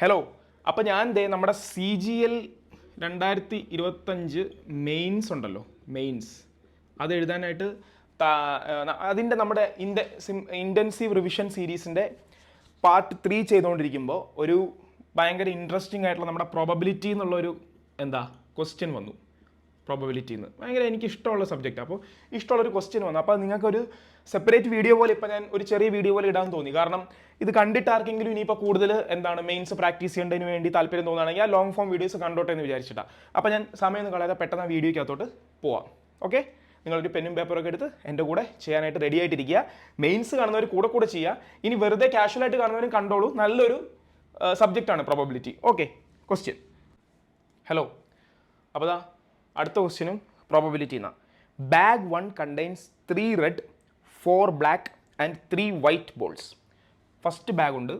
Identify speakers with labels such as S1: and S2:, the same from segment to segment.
S1: Hello. അപ്പോൾ ഞാൻ നമ്മുടെ CGL 2025 മെയിൻസ് ഉണ്ടല്ലോ, മെയിൻസ് അത് എഴുതാനായിട്ട് അതിൻ്റെ നമ്മുടെ ഇൻറ്റൻസീവ് റിവിഷൻ സീരീസിൻ്റെ പാർട്ട് 3 ചെയ്തുകൊണ്ടിരിക്കുമ്പോൾ ഒരു ഭയങ്കര ഇൻട്രസ്റ്റിംഗ് ആയിട്ടുള്ള നമ്മുടെ പ്രോബബിലിറ്റി എന്നുള്ളൊരു ക്വസ്റ്റ്യൻ വന്നു. പ്രോബബിലിറ്റിന്ന് ഭയങ്കര എനിക്ക് ഇഷ്ടമുള്ള സബ്ജക്റ്റ്. അപ്പോൾ ഇഷ്ടമുള്ളൊരു ക്വസ്റ്റ്യൻ വന്നു. അപ്പോൾ നിങ്ങൾക്കൊരു സെപ്പറേറ്റ് വീഡിയോ പോലെ ഇപ്പോൾ ഞാൻ ഒരു ചെറിയ വീഡിയോ പോലെ ഇടാൻ തോന്നി. കാരണം ഇത് കണ്ടിട്ട് ആർക്കെങ്കിലും ഇനിയിപ്പോൾ കൂടുതൽ മെയിൻസ് പ്രാക്ടീസ് ചെയ്യേണ്ടതിന് വേണ്ടി താല്പര്യം തോന്നുകയാണെങ്കിൽ ആ ലോങ് ഫോം വീഡിയോസ് കണ്ടോട്ടെ എന്ന് വിചാരിച്ചിട്ടാണ്. അപ്പോൾ ഞാൻ സമയം കളയാതെ പെട്ടെന്ന് വീഡിയോയ്ക്കകത്തോട്ട് പോവാം. ഓക്കെ, നിങ്ങളൊരു പെന്നും പേപ്പറൊക്കെ എടുത്ത് എൻ്റെ കൂടെ ചെയ്യാനായിട്ട് റെഡി ആയിട്ടിരിക്കുക. മെയിൻസ് കാണുന്നവർ കൂടെ ചെയ്യുക. ഇനി വെറുതെ കാഷ്വലായിട്ട് കാണുന്നവരും കണ്ടോളൂ. നല്ലൊരു സബ്ജക്റ്റാണ് പ്രോബബിലിറ്റി. Okay, question. ഹലോ. അപ്പോൾ അടുത്ത ക്വസ്റ്റ്യനും പ്രോബബിലിറ്റി എന്നാണ്. Bag 1 contains 3 red 4 black and 3 white balls. First bag ഉണ്ട്.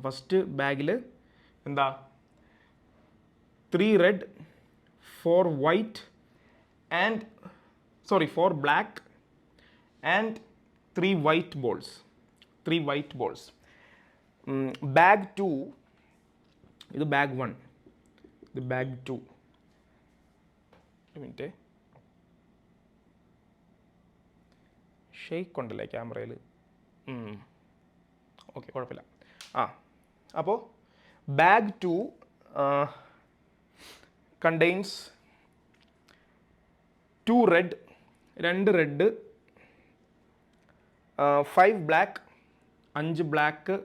S1: ഫസ്റ്റ് ബാഗിൽ 3 red 4 white and 4 black and 3 white balls. 3 white balls. Bag 2, ഇത് ബാഗ് 1, ഇത് ബാഗ് 2. ഒരു മിനിറ്റ്, ഷെയ്ക്ക് ഉണ്ടല്ലേ ക്യാമറയിൽ. ഓക്കെ, കുഴപ്പമില്ല. അപ്പോൾ bag 2 contains 2 red 2 red 5 black 5 black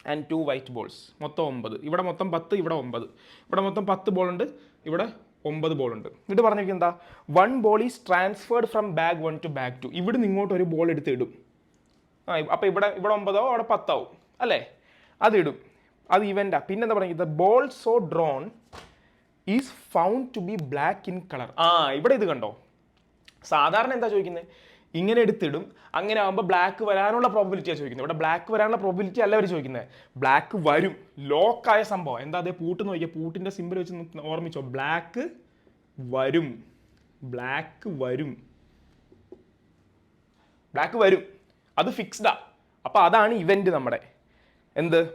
S1: and 2 white balls. മൊത്തം 9. ഇവിടെ മൊത്തം 10, ഇവിടെ 9. ഇവിടെ മൊത്തം 10 ബോളുണ്ട്, ഇവിടെ 9 ബോളുണ്ട്. എന്നിട്ട് പറഞ്ഞിരിക്കുന്നത് 1 ball is transferred from bag 1 to bag 2. ഇവിടെ നിന്ന് ഇങ്ങോട്ട് ഒരു ബോൾ എടുത്ത് ഇടും. അപ്പോൾ ഇവിടെ 9 ആവും, അവിടെ 10 ആവും അല്ലേ? അത് ഇടും, അത് ഇവൻ്റാ. പിന്നെന്താ പറയുന്നത്, ball so drawn is found to be black in colour. ഇവിടെ ഇത് കണ്ടോ, സാധാരണ എന്താ ചോദിക്കുന്നത്, ഇങ്ങനെ എടുത്തിടും, അങ്ങനെ ആകുമ്പോൾ ബ്ലാക്ക് വരാനുള്ള പ്രോബിലിറ്റിയാണ് ചോദിക്കുന്നത്. ഇവിടെ ബ്ലാക്ക് വരാനുള്ള പ്രോബിലിറ്റി അല്ല അവർ ചോദിക്കുന്നത്, ബ്ലാക്ക് വരും. ലോക്കായ സംഭവം എന്താ, അതേ പൂട്ട് നോക്കിയാൽ പൂട്ടിൻ്റെ സിമ്പിൾ വെച്ച് ഓർമ്മിച്ചോ, ബ്ലാക്ക് വരും, ബ്ലാക്ക് വരും, ബ്ലാക്ക് വരും, അത് ഫിക്സ്ഡാ. അപ്പോൾ അതാണ് ഇവന്റ് നമ്മുടെ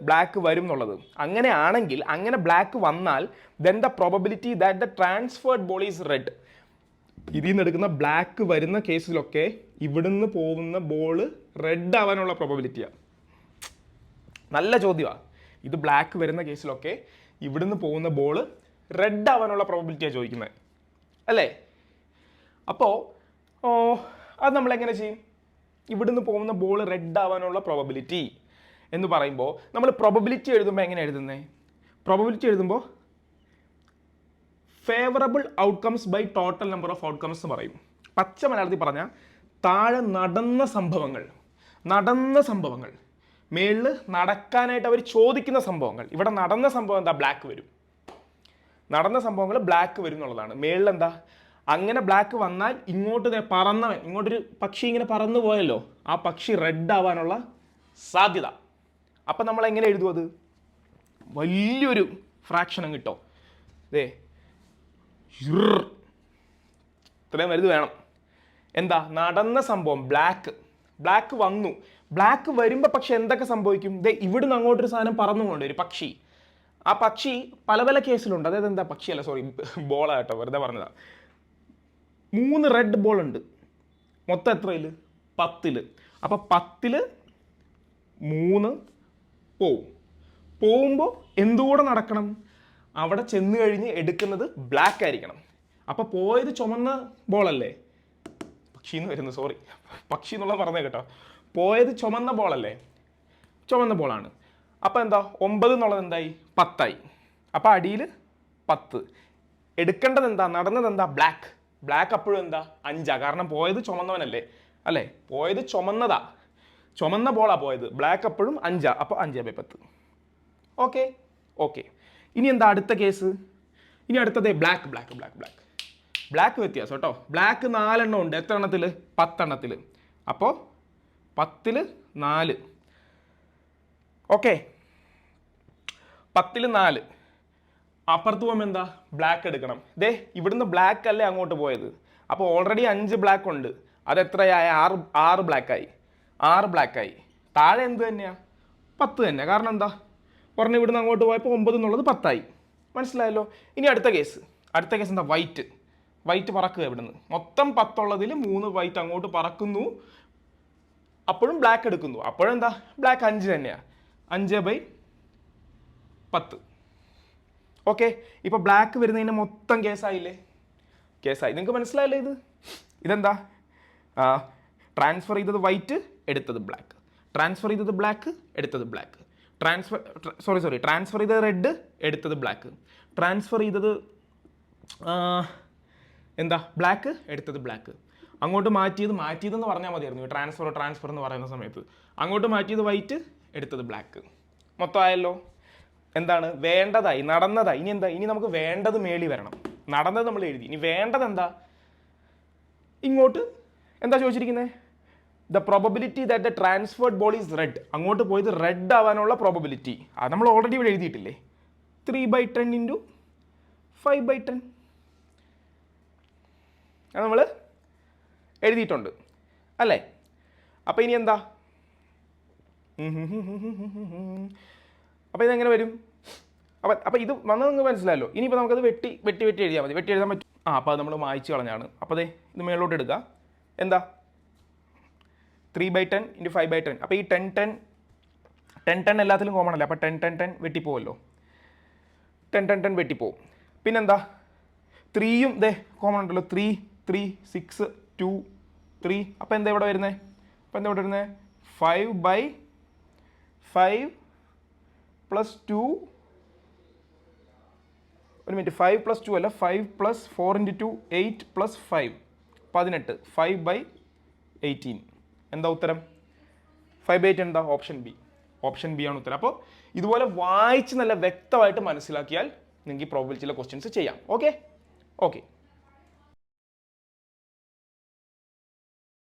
S1: ബ്ലാക്ക് വരും എന്നുള്ളത്. അങ്ങനെ ആണെങ്കിൽ, അങ്ങനെ ബ്ലാക്ക് വന്നാൽ then the probability that the transferred ball is red. ഇതിൽ നിന്ന് എടുക്കുന്ന ബ്ലാക്ക് വരുന്ന കേസിലൊക്കെ ഇവിടുന്ന് പോകുന്ന ബോള് റെഡ് ആവാനുള്ള പ്രോബബിലിറ്റിയാണ്. നല്ല ചോദ്യമാണ് ഇത്. ബ്ലാക്ക് വരുന്ന കേസിലൊക്കെ ഇവിടുന്ന് പോകുന്ന ബോള് റെഡ് ആവാനുള്ള പ്രോബബിലിറ്റിയാണ് ചോദിക്കുന്നത് അല്ലേ? അപ്പോൾ അത് നമ്മളെങ്ങനെ ചെയ്യും? ഇവിടുന്ന് പോകുന്ന ബോൾ റെഡ് ആവാനുള്ള പ്രോബബിലിറ്റി എന്ന് പറയുമ്പോൾ നമ്മൾ പ്രോബബിലിറ്റി എഴുതുമ്പോൾ എങ്ങനെ എഴുതുന്നത്? പ്രോബബിലിറ്റി എഴുതുമ്പോൾ favourable outcomes by total number of outcomes എന്ന് പറയും. പച്ച മലയാളത്തിൽ പറഞ്ഞാൽ താഴെ നടന്ന സംഭവങ്ങൾ, മേളിൽ നടക്കാനായിട്ട് അവർ ചോദിക്കുന്ന സംഭവങ്ങൾ. ഇവിടെ നടന്ന സംഭവം എന്താ, ബ്ലാക്ക് വരും. നടന്ന സംഭവങ്ങൾ ബ്ലാക്ക് വരും എന്നുള്ളതാണ്. മേളിൽ അങ്ങനെ ബ്ലാക്ക് വന്നാൽ ഇങ്ങോട്ട് പറന്നവൻ, ഇങ്ങോട്ടൊരു പക്ഷി ഇങ്ങനെ പറന്നു പോയല്ലോ, ആ പക്ഷി റെഡ് ആവാനുള്ള സാധ്യത. അപ്പം നമ്മൾ എങ്ങനെ എഴുതും? അത് വലിയൊരു ഫ്രാക്ഷനും കിട്ടോ, ഇത്രയും വലുത് വേണം. നടന്ന സംഭവം ബ്ലാക്ക് വന്നു. ബ്ലാക്ക് വരുമ്പോൾ പക്ഷെ എന്തൊക്കെ സംഭവിക്കും? ഇവിടുന്ന് അങ്ങോട്ടൊരു സാധനം പറന്നുകൊണ്ട് ഒരു പക്ഷി. ആ പക്ഷി പല പല കേസിലുണ്ട്. അതായത് പക്ഷിയല്ല, സോറി, ബോളാട്ടോ, വെറുതെ പറഞ്ഞതാ. 3 റെഡ് ബോൾ ഉണ്ട്. മൊത്തം എത്രയിൽ? 10. അപ്പോൾ 10 3 പോകുമ്പോൾ എന്തുകൂടെ നടക്കണം? അവിടെ ചെന്ന് കഴിഞ്ഞ് എടുക്കുന്നത് ബ്ലാക്ക് ആയിരിക്കണം. അപ്പോൾ പോയത് ചുമന്ന ബോളല്ലേ, പക്ഷി എന്ന് വരുന്നത്, സോറി, പക്ഷി എന്നുള്ളത് പറഞ്ഞേ കേട്ടോ. പോയത് ചുമന്ന ബോളല്ലേ, ചുമന്ന ബോളാണ്. അപ്പോൾ 9 എന്നുള്ളത് എന്തായി? 10 ആയി. അപ്പോൾ അടിയിൽ 10. എടുക്കേണ്ടത് നടന്നത് ബ്ലാക്ക് അപ്പോഴും 5. കാരണം പോയത് ചുമന്നവനല്ലേ അല്ലേ? പോയത് ചുമന്നതാ, ചുമന്ന ബോളാ പോയത്. ബ്ലാക്ക് അപ്പോഴും 5. അപ്പോൾ 5/10. ഓക്കെ. ഇനി അടുത്ത കേസ്? ഇനി അടുത്തത് ബ്ലാക്ക് വ്യത്യാസം കേട്ടോ. ബ്ലാക്ക് 4 എണ്ണം ഉണ്ട്. എത്ര എണ്ണത്തിൽ? 10 എണ്ണത്തിൽ. അപ്പോൾ 10 4. ഓക്കെ, 10 4. അപ്പുറത്ത് പോകുമ്പോൾ ബ്ലാക്ക് എടുക്കണം. ഇവിടുന്ന് ബ്ലാക്ക് അല്ലേ അങ്ങോട്ട് പോയത്. അപ്പോൾ ഓൾറെഡി 5 ബ്ലാക്ക് ഉണ്ട്. അത് എത്രയായി? 6 ബ്ലാക്കായി. 6 ബ്ലാക്കായി. താഴെ എന്ത് തന്നെയാ? 10 തന്നെ. കാരണം ഒരെണ്ണം ഇവിടുന്ന് അങ്ങോട്ട് പോയപ്പോൾ 9 എന്നുള്ളത് 10 ആയി. മനസ്സിലായല്ലോ. ഇനി അടുത്ത കേസ് എന്താ? വൈറ്റ് പറക്കുക ഇവിടുന്ന്. മൊത്തം 10 ഉള്ളതിൽ 3 വൈറ്റ് അങ്ങോട്ട് പറക്കുന്നു, അപ്പോഴും ബ്ലാക്ക് എടുക്കുന്നു. അപ്പോഴെന്താ? ബ്ലാക്ക് 5 തന്നെയാണ്. 5/10. ഓക്കെ, ഇപ്പോൾ ബ്ലാക്ക് വരുന്നതിന് മൊത്തം കേസായില്ലേ? കേസായി. നിങ്ങൾക്ക് മനസ്സിലായല്ലേ? ഇതെന്താ? ട്രാൻസ്ഫർ ചെയ്തത് വൈറ്റ്, എടുത്തത് ബ്ലാക്ക്. ട്രാൻസ്ഫർ ചെയ്തത് ബ്ലാക്ക്, എടുത്തത് ബ്ലാക്ക്. ട്രാൻസ്ഫർ ചെയ്തത് റെഡ്, എടുത്തത് ബ്ലാക്ക്. ട്രാൻസ്ഫർ ചെയ്തത് എന്താ? ബ്ലാക്ക്, എടുത്തത് ബ്ലാക്ക്. അങ്ങോട്ട് മാറ്റിയതെന്ന് പറഞ്ഞാൽ മതിയായിരുന്നു. ട്രാൻസ്ഫർ എന്ന് പറയുന്ന സമയത്ത് അങ്ങോട്ട് മാറ്റിയത് വൈറ്റ്, എടുത്തത് ബ്ലാക്ക്. മൊത്തമായല്ലോ. എന്താണ്? വേണ്ടതായി, നടന്നതായി. ഇനി എന്താ? ഇനി നമുക്ക് വേണ്ടത് മേളി വരണം. നടന്നത് നമ്മൾ എഴുതി. ഇനി വേണ്ടത് എന്താ? ഇങ്ങോട്ട് എന്താ ചോദിച്ചിരിക്കുന്നത്? The probability that the transferred ball is red. അങ്ങോട്ട് പോയത് റെഡ് ആവാനുള്ള പ്രോബബിലിറ്റി. അത് നമ്മൾ ഓൾറെഡി ഇവിടെ എഴുതിയിട്ടില്ലേ? 3/10 × 5/10. അത് നമ്മൾ എഴുതിയിട്ടുണ്ട് അല്ലേ? അപ്പോൾ ഇനി എന്താ? അപ്പോൾ ഇതെങ്ങനെ വരും? അപ്പോൾ ഇത് വന്നത് നിങ്ങൾക്ക് മനസ്സിലായല്ലോ. ഇനിയിപ്പോൾ നമുക്കത് വെട്ടി എഴുതിയാൽ മതി. വെട്ടി എഴുതാൻ പറ്റും. അപ്പോൾ അത് നമ്മൾ മായ്ച്ച് കളഞ്ഞാണ്. അപ്പോൾ അതെ, ഇത് മേളിലോട്ട് എടുക്കുക. എന്താ? 3/10 × 5/10. അപ്പോൾ ഈ 10 എല്ലാത്തിലും കോമൺ അല്ലേ? അപ്പോൾ 10 വെട്ടിപ്പോവല്ലോ. 10 വെട്ടിപ്പോവും. പിന്നെന്താ? 3യും ഇതേ കോമൺ ഉണ്ടല്ലോ. 3 6 2 3. അപ്പോൾ എന്താ ഇവിടെ വരുന്നത്? 5/5 + 2. ഒരു മിനിറ്റ്, 5 + 2 അല്ല, 5 + 4 × 2 8 + 5 18. 5/18. എന്താ ഉത്തരം? 5/8 എന്താ? ഓപ്ഷൻ ബി ആണ് ഉത്തരം. അപ്പോൾ ഇതുപോലെ വായിച്ച് നല്ല വ്യക്തമായിട്ട് മനസ്സിലാക്കിയാൽ നിങ്ങൾക്ക് ഈ പ്രോബബിലിറ്റിയിലെ ക്വസ്റ്റ്യൻസ് ചെയ്യാം. ഓക്കെ.